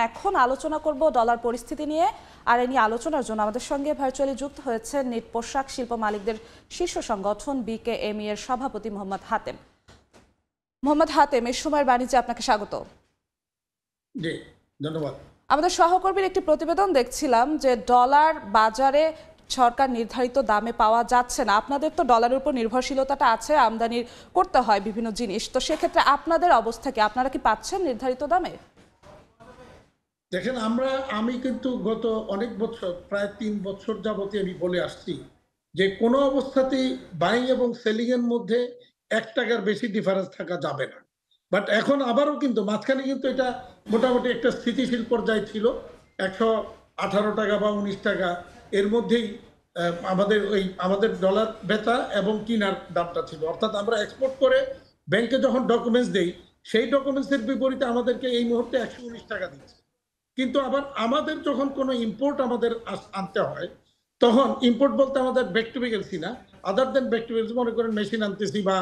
এখন আলোচনা করব ডলার পরিস্থিতি নিয়ে। আর এই নিয়ে আলোচনার জন্য আমাদের সঙ্গে ভার্চুয়ালি যুক্ত হয়েছে নিট পোশাক শিল্প মালিকদের শীর্ষ সংগঠন বিকেএমই এর সভাপতি মোহাম্মদ হাতেম। মোহাম্মদ হাতেম, এই সময়ের বাণিজ্যে আপনাকে স্বাগত। জি, ধন্যবাদ। আমাদের সহকর্মীর একটি প্রতিবেদন দেখছিলাম যে ডলার বাজারে সরকার নির্ধারিত দামে পাওয়া যাচ্ছে না। আপনাদের তো ডলারের উপর নির্ভরশীলতাটা আছে, আমদানি করতে হয় বিভিন্ন জিনিস, তো সেক্ষেত্রে আপনাদের অবস্থা কি? আপনারা কি পাচ্ছেন নির্ধারিত দামে? দেখেন, আমি কিন্তু গত অনেক বছর, প্রায় ৩ বছর যাবতীয় আমি বলে আসছি যে কোনো অবস্থাতেই বাইং এবং সেলিং এর মধ্যে ১ টাকার বেশি ডিফারেন্স থাকা যাবে না। বাট এখন আবারও কিন্তু মাঝখানে কিন্তু এটা মোটামুটি একটা স্থিতিশীল পর্যায়ে ছিল। ১১৮ টাকা বা ১৯ টাকা এর মধ্যেই আমাদের ডলার বেচা এবং কিনার দামটা ছিল। অর্থাৎ আমরা এক্সপোর্ট করে ব্যাংকে যখন ডকুমেন্টস দেই, সেই ডকুমেন্টসের বিপরীতে আমাদেরকে এই মুহূর্তে ১১৯ টাকা দিচ্ছে। কিন্তু আবার আমাদের যখন কোনো ইম্পোর্ট আমাদের আনতে হয়, তখন ইম্পোর্ট বলতে আমাদের ব্যাক টু এলসি না, আদার দেন ব্যাক টু এলসি, মনে করেন মেশিন আনতেছি বা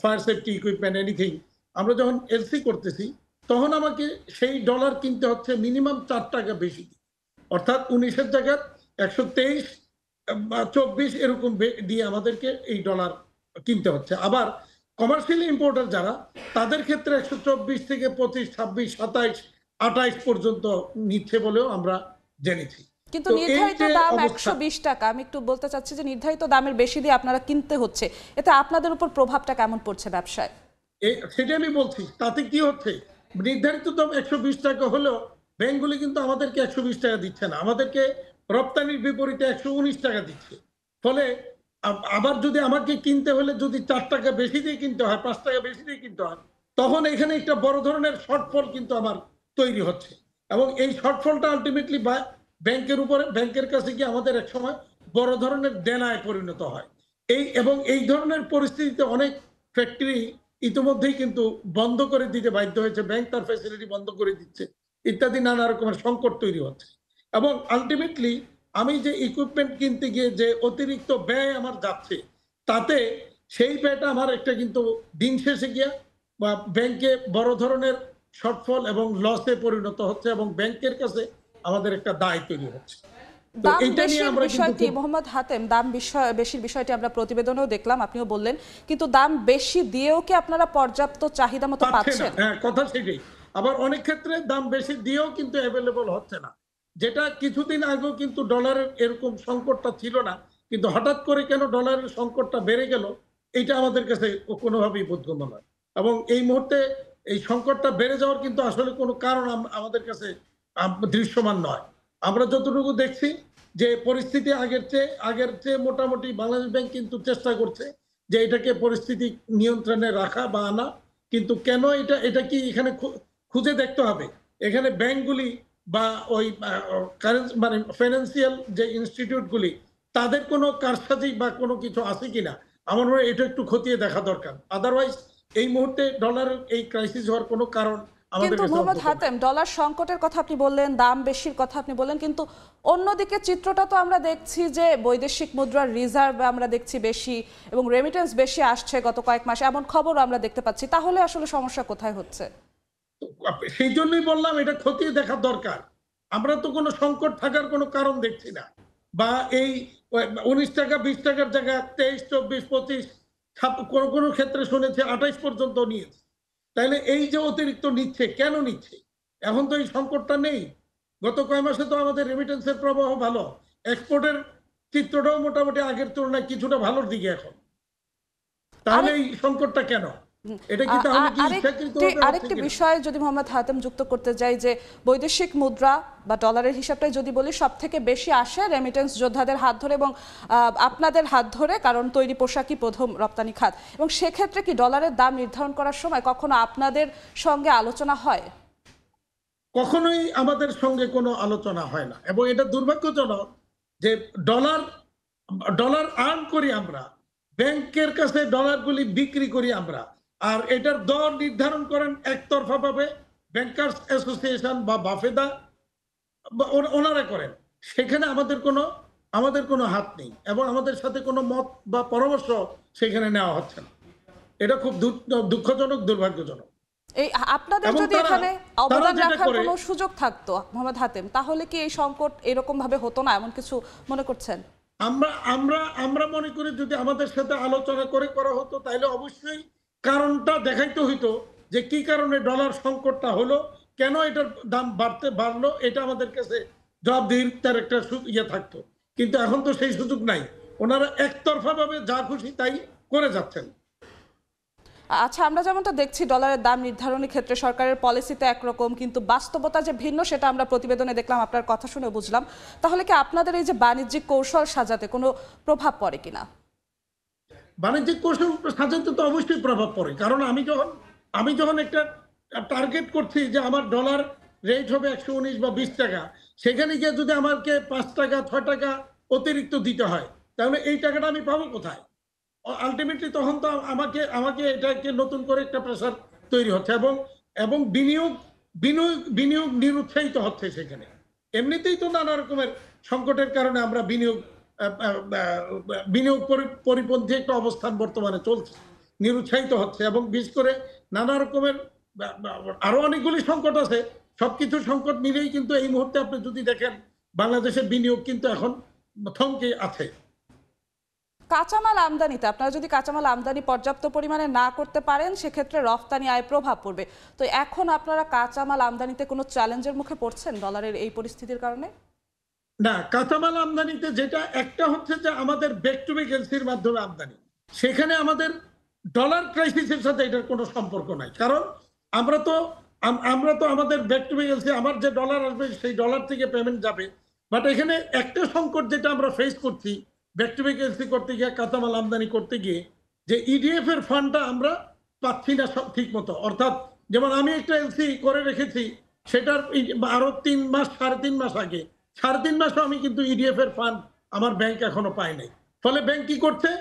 ফায়ার সেফটি ইকুইপমেন্ট এনিথিং, আমরা যখন এলসি করতেছি তখন আমাকে সেই ডলার কিনতে হচ্ছে মিনিমাম ৪ টাকা বেশি, অর্থাৎ ১৯-এর জায়গায় ১২৩ বা ২৪ এরকম দিয়ে আমাদেরকে এই ডলার কিনতে হচ্ছে। আবার কমার্শিয়াল ইম্পোর্টার যারা, তাদের ক্ষেত্রে ১২৪ থেকে ২৫, ২৬, ২৭, ২৮ পর্যন্ত নিচ্ছে বলেও আমরা জেনেছি। কিন্তু নির্ধারিত দাম ১২০ টাকা। আমি একটু বলতে চাচ্ছি যে নির্ধারিত দামের বেশি দিয়ে আপনারা কিনতে হচ্ছে, এতে আপনাদের উপর প্রভাবটা কেমন পড়ছে ব্যবসায়? সেটা আমি বলছি, তাতে কি হচ্ছে, নির্ধারিত দাম ১২০ টাকা হলেও ব্যাংকগুলি কিন্তু আমাদেরকে ১২০ টাকা দিচ্ছে না, আমাদেরকে রপ্তানির বিপরীতে ১১৯ টাকা দিচ্ছে। ফলে আবার যদি আমাকে কিনতে হলে যদি ৪ টাকা বেশি দিয়ে কিনতে হয়, ৫ টাকা বেশি দিয়ে কিনতে হয়, তখন এখানে একটা বড় ধরনের শর্টফল কিন্তু আমার তৈরি হচ্ছে। এবং এই শর্টফলটা আলটিমেটলি ব্যাংকের উপরে, ব্যাংকের কাছে গিয়ে আমাদের এক সময় বড় ধরনের দেনায় পরিণত হয়। এই ধরনের পরিস্থিতিতে অনেক ফ্যাক্টরি ইতিমধ্যেই কিন্তু বন্ধ করে দিতে বাধ্য হয়েছে, ব্যাংক তার ফ্যাসিলিটি বন্ধ করে দিচ্ছে, ইত্যাদি নানা রকমের সংকট তৈরি হচ্ছে। এবং আলটিমেটলি আমি যে ইকুইপমেন্ট কিনতে গিয়ে যে অতিরিক্ত ব্যয় আমার যাচ্ছে, তাতে সেই ব্যয়টা আমার একটা কিন্তু দিন শেষে গিয়া বা ব্যাংকে বড় ধরনের শর্টফল এবং লসে পরিণত হচ্ছে এবং ব্যাংকের কাছে আমাদের একটা দায় তৈরি হচ্ছে। দাম বেশির বিষয়টি মোহাম্মদ হাতেম, দাম বেশির বিষয়টি আমরা প্রতিবেদনেও দেখলাম, আপনিও বললেন, কিন্তু দাম বেশি দিয়েও কি আপনারা পর্যাপ্ত চাহিদা মতো পাচ্ছেন? হ্যাঁ, কথা সেটাই। আবার অনেক ক্ষেত্রে দাম বেশি দিয়েও কিন্তু অ্যাভেলেবল হচ্ছে না, যেটা কিছুদিন আগেও কিন্তু ডলারের এরকম সংকটটা ছিল না, কিন্তু হঠাৎ করে কেন ডলারের সংকটটা বেড়ে গেল, এটা আমাদের কাছে কোনোভাবেই বোধগম্য নয়। এবং এই মুহূর্তে এই সংকটটা বেড়ে যাওয়ার কিন্তু আসলে কোনো কারণ আমাদের কাছে দৃশ্যমান নয়। আমরা যতটুকু দেখছি যে পরিস্থিতি আগের চেয়ে মোটামুটি বাংলাদেশ ব্যাংক কিন্তু চেষ্টা করছে যে এটাকে পরিস্থিতি নিয়ন্ত্রণে রাখা বা আনা। কিন্তু কেন এটা কি এখানে খুঁজে দেখতে হবে। এখানে ব্যাংকগুলি বা ওই মানে ফাইন্যান্সিয়াল যে ইনস্টিটিউটগুলি, তাদের কোনো কারসাজি বা কোনো কিছু আছে কিনা, আমার মনে হয় এটা একটু খতিয়ে দেখা দরকার। আদারওয়াইজ এই মুহূর্তে ডলারের এই ক্রাইসিস হওয়ার কোনো কারণ আমাদের কিন্তু কাছে। মোহাম্মদ হাতেম, ডলার সংকটের কথা আপনি বললেন, দাম বেশির কথা আপনি বললেন, কিন্তু অন্যদিকে চিত্রটা তো আমরা দেখছি যে বৈদেশিক মুদ্রার রিজার্ভ আমরা দেখছি বেশি এবং রেমিটেন্স বেশি আসছে গত কয়েক মাসে, এমন খবরও আমরা দেখতে পাচ্ছি। তাহলে আসলে সমস্যা কোথায় হচ্ছে? সেই জন্যই বললাম এটা খতিয়ে দেখা দরকার। আমরা তো কোনো সংকট থাকার কোনো কারণ দেখছি না। বা এই ১৯ টাকা ২০ টাকার জায়গায় ২৩, ২৪, ২৫, কোনো ক্ষেত্রে শুনেছি ২৮ পর্যন্ত নিয়েছে। তাইলে এই যে অতিরিক্ত নিচ্ছে, কেন নিচ্ছে? এখন তো এই সংকটটা নেই। গত কয় মাসে তো আমাদের রেমিটেন্সের প্রবাহ ভালো। এক্সপোর্টের চিত্রটাও মোটামুটি আগের তুলনায় কিছুটা ভালোর দিকে এখন। তাহলে এই সংকটটা কেন? এটা কি তাহলে কি ইচ্ছাকৃতভাবে? আরেকটি বিষয় যদি মোহাম্মদ হাতেম যুক্ত করতে যাই, যে বৈদেশিক মুদ্রা বা ডলারের হিসাবটাই যদি বলি, সব থেকে বেশি আসে রেমিটেন্স যোদ্ধাদের হাত ধরে এবং আপনাদের হাত ধরে, কারণ তৈরি পোশাকই প্রথম রপ্তানি খাত। এবং সেক্ষেত্রে কি ডলারের দাম নির্ধারণ করার সময় কখনো আপনাদের সঙ্গে আলোচনা হয়? কখনোই আমাদের সঙ্গে কোনো আলোচনা হয় না, এবং এটা দুর্ভাগ্যজনক যে ডলার ডলার আর্ন করি আমরা, ব্যাংকের কাছে ডলারগুলি বিক্রি করি আমরা, আর এটার দর নির্ধারণ করেন একতরফা ভাবে ব্যাংকার্স অ্যাসোসিয়েশন বা বাফেদা, ওনারা করেন। সেখানে আমাদের কোনো হাত নেই এবং আমাদের সাথে কোনো মত বা পরামর্শ সেখানে নেওয়া হচ্ছে না। এটা খুব দুঃখজনক, দুর্ভাগ্যজনক। এই আপনাদের এবং যদি এখানে তারা অবদান যেটা রাখার করে, কোনো সুযোগ থাকতো মোহাম্মদ হাতেম, তাহলে কি এই সংকট এরকম ভাবে হতো না, এমন কিছু মনে করছেন? আমরা আমরা আমরা মনে করি যদি আমাদের সাথে আলোচনা করে করা হতো তাহলে অবশ্যই কারণটা দেখাইতে হইতো যে কি কারণে ডলার সংকটটা হলো, কেন এটার দাম বাড়লো, এটা আমাদের কাছে জবাবদিহিতার একটা ইয়ে থাকতো। কিন্তু এখন তো সেই সুযোগ নাই, ওনারা একতরফা ভাবে যা খুশি তাই করে যাচ্ছেন। আচ্ছা, আমরা যেমনটা দেখছি ডলারের দাম নির্ধারণের ক্ষেত্রে সরকারের পলিসিতে একরকম, কিন্তু বাস্তবতা যে ভিন্ন সেটা আমরা প্রতিবেদনে দেখলাম, আপনার কথা শুনে বুঝলাম। তাহলে কি আপনাদের এই যে বাণিজ্যিক কৌশল সাজাতে কোনো প্রভাব পড়ে কিনা? বাণিজ্যিক কৌশল সাজাতে তো অবশ্যই প্রভাব পড়ে, কারণ আমি যখন একটা টার্গেট করছি যে আমার ডলার রেট হবে 119 বা 20 টাকা, সেখানে গিয়ে যদি আমাকে 5 টাকা 6 টাকা অতিরিক্ত দিতে হয়, তাহলে এই টাকাটা আমি পাবো কোথায়? আলটিমেটলি তখন তো আমাকে আমাকে এটাকে নতুন করে একটা প্রেসার তৈরি হচ্ছে, এবং এবং বিনিয়োগ বিনিয়োগ বিনিয়োগ নিরুৎসাহিত হচ্ছে সেখানে। এমনিতেই তো নানা রকমের সংকটের কারণে আমরা বিনিয়োগ পরিপন্থী একটা অবস্থান বর্তমানে চলছে, নিরুৎসাহিত হচ্ছে, এবং বিশেষ করে নানা রকমের আরো অনেকগুলি সংকট আছে। সবকিছু সংকট মিলেই কিন্তু এই মুহূর্তে আপনি যদি দেখেন বাংলাদেশের বিনিয়োগ কিন্তু এখন থমকে আছে। কাঁচামাল আমদানিতে আপনারা যদি কাঁচামাল আমদানি পর্যাপ্ত পরিমাণে না করতে পারেন, সেক্ষেত্রে রফতানি আয় প্রভাব পড়বে। তো এখন আপনারা কাঁচামাল আমদানিতে কোনো চ্যালেঞ্জের মুখে পড়ছেন ডলারের এই পরিস্থিতির কারণে? না, কাঁচামাল আমদানিতে যেটা একটা হচ্ছে যে আমাদের ব্যাক টু ব্যাক এলসির মাধ্যমে আমদানি, সেখানে আমাদের ডলার ক্রাইসিসের সাথে এটার কোনো সম্পর্ক নাই, কারণ আমরা তো আমাদের ব্যাক টু ব্যাক এলসি, আমার যে ডলার আসবে সেই ডলার থেকে পেমেন্ট যাবে। বাট এখানে একটা সংকট যেটা আমরা ফেস করছি ব্যাক টু ব্যাক এলসি করতে গিয়ে, কাঁচামাল আমদানি করতে গিয়ে, যে ইডিএফ এর ফান্ডটা আমরা পাচ্ছি না ঠিক মতো। অর্থাৎ যেমন আমি একটা এলসি করে রেখেছি, সেটার আরো 3 মাস 3.5 মাস আগে, 3.5 মাসও আমি কিন্তু ইডিএফ এর ফান্ড আমার ব্যাংক এখনো পায় নাই। ফলে ব্যাংক কি করছে,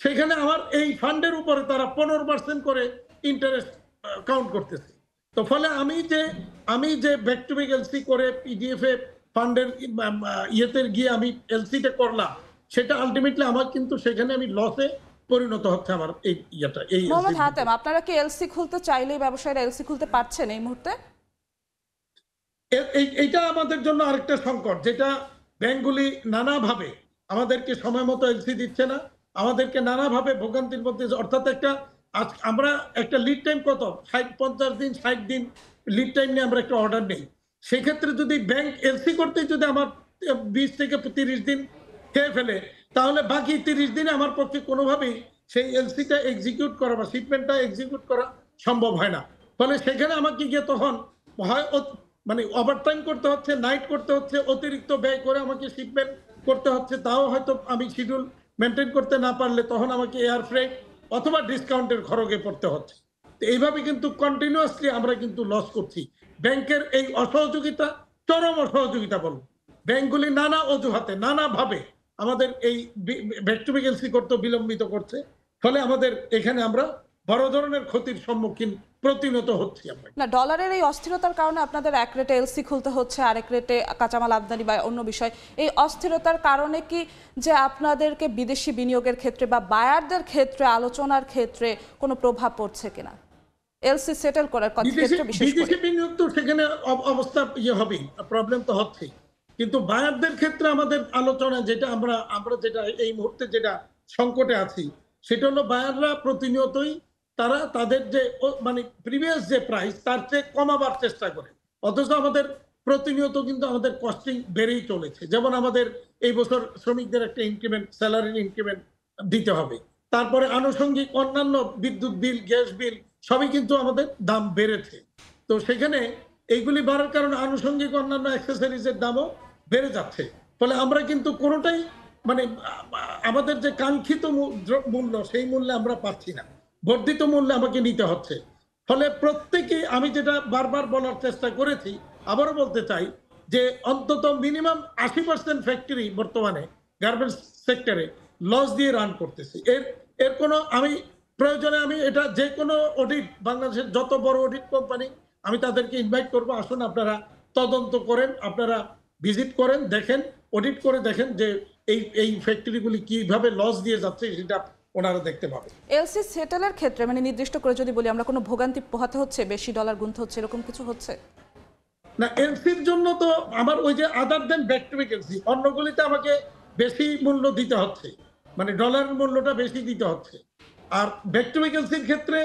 সেখানে আমার এই ফান্ডের উপরে তারা 15% করে ইন্টারেস্ট কাউন্ট করতেছে। তো ফলে আমি যে ব্যাক টু ব্যাক এলসি করে পিডিএফ এ ফান্ডের ইয়েতে গিয়ে আমি এলসিটা করলাম, সেটা আলটিমেটলি আমার কিন্তু সেখানে আমি লসে পরিণত হচ্ছে আমার এই ইয়েটা। এই মোহাম্মদ হাতেম, আপনারা কি এলসি খুলতে চাইলেই ব্যবসায়ীরা এলসি খুলতে পারছেন এই মুহূর্তে? এইটা আমাদের জন্য আরেকটা সংকট, যেটা ব্যাংকগুলি নানাভাবে আমাদেরকে সময় মতো এলসি দিচ্ছে না, আমাদেরকে নানাভাবে ভোগান্তির মধ্যে। অর্থাৎ আমরা একটা লিড টাইম কত 50 দিন 60 দিন লিড টাইম নিয়ে আমরা একটা অর্ডার নেই। সেক্ষেত্রে যদি ব্যাংক এলসি করতে যদি আমার 20 থেকে 30 দিন খেয়ে ফেলে, তাহলে বাকি 30 দিনে আমার পক্ষে কোনোভাবেই সেই এলসিটা এক্সিকিউট করা বা শিপমেন্টটা এক্সিকিউট করা সম্ভব হয় না। ফলে সেখানে আমাকে গিয়ে তখন হয় মানে ওভারটাইম করতে হচ্ছে, নাইট করতে হচ্ছে, অতিরিক্ত ব্যয় করে আমাকে শিপমেন্ট করতে হচ্ছে। তাও হয়তো আমি শিডিউল মেনটেন করতে না পারলে তখন আমাকে এয়ার ফ্রেট অথবা ডিসকাউন্টের খরচে পড়তে হচ্ছে। তো এইভাবে কিন্তু কন্টিনিউয়াসলি আমরা কিন্তু লস করছি। ব্যাংকের এই অসহযোগিতা, চরম অসহযোগিতা বলবো, ব্যাংকগুলি নানা অজুহাতে নানাভাবে আমাদের এই ব্যাক টু ব্যাক এলসি করতে বিলম্বিত করছে। ফলে আমাদের এখানে আমরা বড় ধরনের ক্ষতির সম্মুখীন প্রতিনিয়ত হচ্ছি আমরা। না, ডলারের এই অস্থিরতার কারণে আপনাদের এক রেটে এলসি খুলতে হচ্ছে, আরেক রেটে কাঁচামাল আমদানি বা অন্য বিষয়, এই অস্থিরতার কারণে কি যে আপনাদেরকে বিদেশি বিনিয়োগের ক্ষেত্রে বা বায়ারদের ক্ষেত্রে আলোচনার ক্ষেত্রে কোনো প্রভাব পড়ছে কিনা এলসি সেটেল করার ক্ষেত্রে? বিশেষ করে বিদেশি বিনিয়োগ তো সেখানে অবস্থা হবেই, প্রবলেম তো হচ্ছেই। কিন্তু বায়ারদের ক্ষেত্রে আমাদের আলোচনা যেটা আমরা যেটা এই মুহূর্তে যেটা সংকটে আছি, সেটা হলো বায়াররা প্রতিনিয়তই তারা তাদের যে মানে প্রিভিয়াস যে প্রাইস তার চেয়ে কমাবার চেষ্টা করে, অথচ আমাদের প্রতিনিয়ত কিন্তু আমাদের কস্টিং বেড়েই চলেছে। যেমন আমাদের এই বছর শ্রমিকদের একটা ইনক্রিমেন্ট, স্যালারির ইনক্রিমেন্ট দিতে হবে, তারপরে আনুষঙ্গিক অন্যান্য বিদ্যুৎ বিল, গ্যাস বিল সবই কিন্তু আমাদের দাম বেড়েছে। তো সেখানে এইগুলি বাড়ার কারণে আনুষঙ্গিক অন্যান্য অ্যাক্সেসরিজের দামও বেড়ে যাচ্ছে। ফলে আমরা কিন্তু কোনোটাই মানে আমাদের যে কাঙ্ক্ষিত মূল্য সেই মূল্যে আমরা পাচ্ছি না, বর্ধিত মূল্যে আমাকে নিতে হচ্ছে। ফলে প্রত্যেকে, আমি যেটা বারবার বলার চেষ্টা করেছি, আবারও বলতে চাই যে অন্তত মিনিমাম 80% ফ্যাক্টরি বর্তমানে গার্মেন্টস সেক্টরে লস দিয়ে রান করতেছে। এর কোনো আমি প্রয়োজনে আমি এটা যে কোনো অডিট, বাংলাদেশের যত বড় অডিট কোম্পানি আমি তাদেরকে ইনভাইট করবো, আসুন আপনারা তদন্ত করেন, আপনারা ভিজিট করেন, দেখেন, অডিট করে দেখেন যে এই ফ্যাক্টরিগুলি কিভাবে লস দিয়ে যাচ্ছে, সেটা ওনারা দেখতে পাবে। এলসি সেটেলের ক্ষেত্রে মানে নির্দিষ্ট করে যদি বলি আমরা কোনো ভোগান্তি পোহাতে হচ্ছে, বেশি ডলার গুনতে হচ্ছে, এরকম কিছু হচ্ছে? না, এলসির জন্য তো আমার ওই যে other than back to back LC, অন্যগুলিতে আমাকে বেশি মূল্য দিতে হচ্ছে, মানে ডলারের মূল্যটা বেশি দিতে হচ্ছে। আর ব্যাক টু ব্যাক এলসির ক্ষেত্রে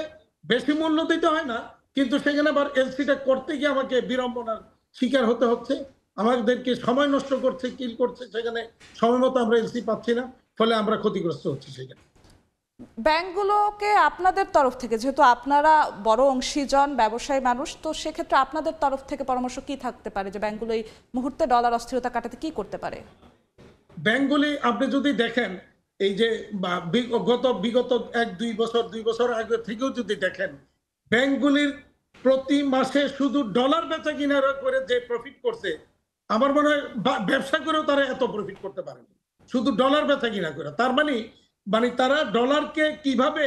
বেশি মূল্য দিতে হয় না, কিন্তু সেখানে আবার এলসিটা করতে গিয়ে আমাকে বিড়ম্বনার শিকার হতে হচ্ছে, আমাদেরকে সময় নষ্ট করছে, কিল করছে, সেখানে সময় মতো আমরা এলসি পাচ্ছি না, ফলে আমরা ক্ষতিগ্রস্ত হচ্ছি সেখানে। ব্যাংকগুলোকে আপনাদের তরফ থেকে, যেহেতু আপনারা বড় অংশীজন ব্যবসায়ী মানুষ, তো সেক্ষেত্রে আপনাদের তরফ থেকে পরামর্শ কি থাকতে পারে যে ব্যাংকগুলো এই মুহূর্তে ডলার অস্থিরতা কাটাতে কি করতে পারে? ব্যাংকগুলি আপনি যদি দেখেন, এই যে বিগত 2 বছর আগে থেকেও যদি দেখেন, ব্যাংকগুলির প্রতি মাসে শুধু ডলার বেচা কিনা করে যে প্রফিট করছে, আমার মনে হয় ব্যবসা করেও তারা এত প্রফিট করতে পারেনি, শুধু ডলার বেচা কিনা করে। তার মানে মানে তারা ডলারকে কিভাবে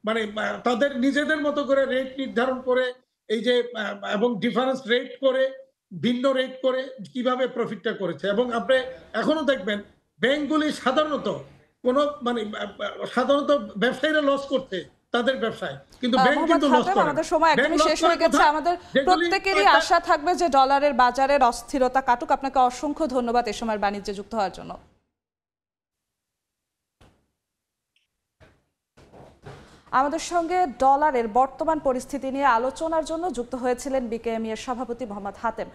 মানে তাদের নিজেদের মতো করে রেট নির্ধারণ করে, এই যে এবং ডিফারেন্স রেট করে, ভিন্ন রেট করে কিভাবে প্রফিটটা করেছে। এবং আপনি এখনো দেখবেন ব্যাংকগুলি সাধারণত কোন মানে সাধারণত ব্যবসায়ীরা লস করছে তাদের ব্যবসায়, কিন্তু ব্যাংক মোহাম্মদ কিন্তু লস হাতেম, করে না। আমাদের সময় ব্যাংক একদমই লস শেষ করে হয়ে গেছে। কোথায়? আমাদের যেগুলি প্রত্যেকেরই আশা থাকবে যে ডলারের বাজারের অস্থিরতা কাটুক। আপনাকে অসংখ্য ধন্যবাদ এই সময়ের বাণিজ্যে যুক্ত হওয়ার জন্য। আমাদের সঙ্গে ডলারের বর্তমান পরিস্থিতি নিয়ে আলোচনার জন্য যুক্ত হয়েছিলেন বিকেএমই এর সভাপতি মোহাম্মদ হাতেম।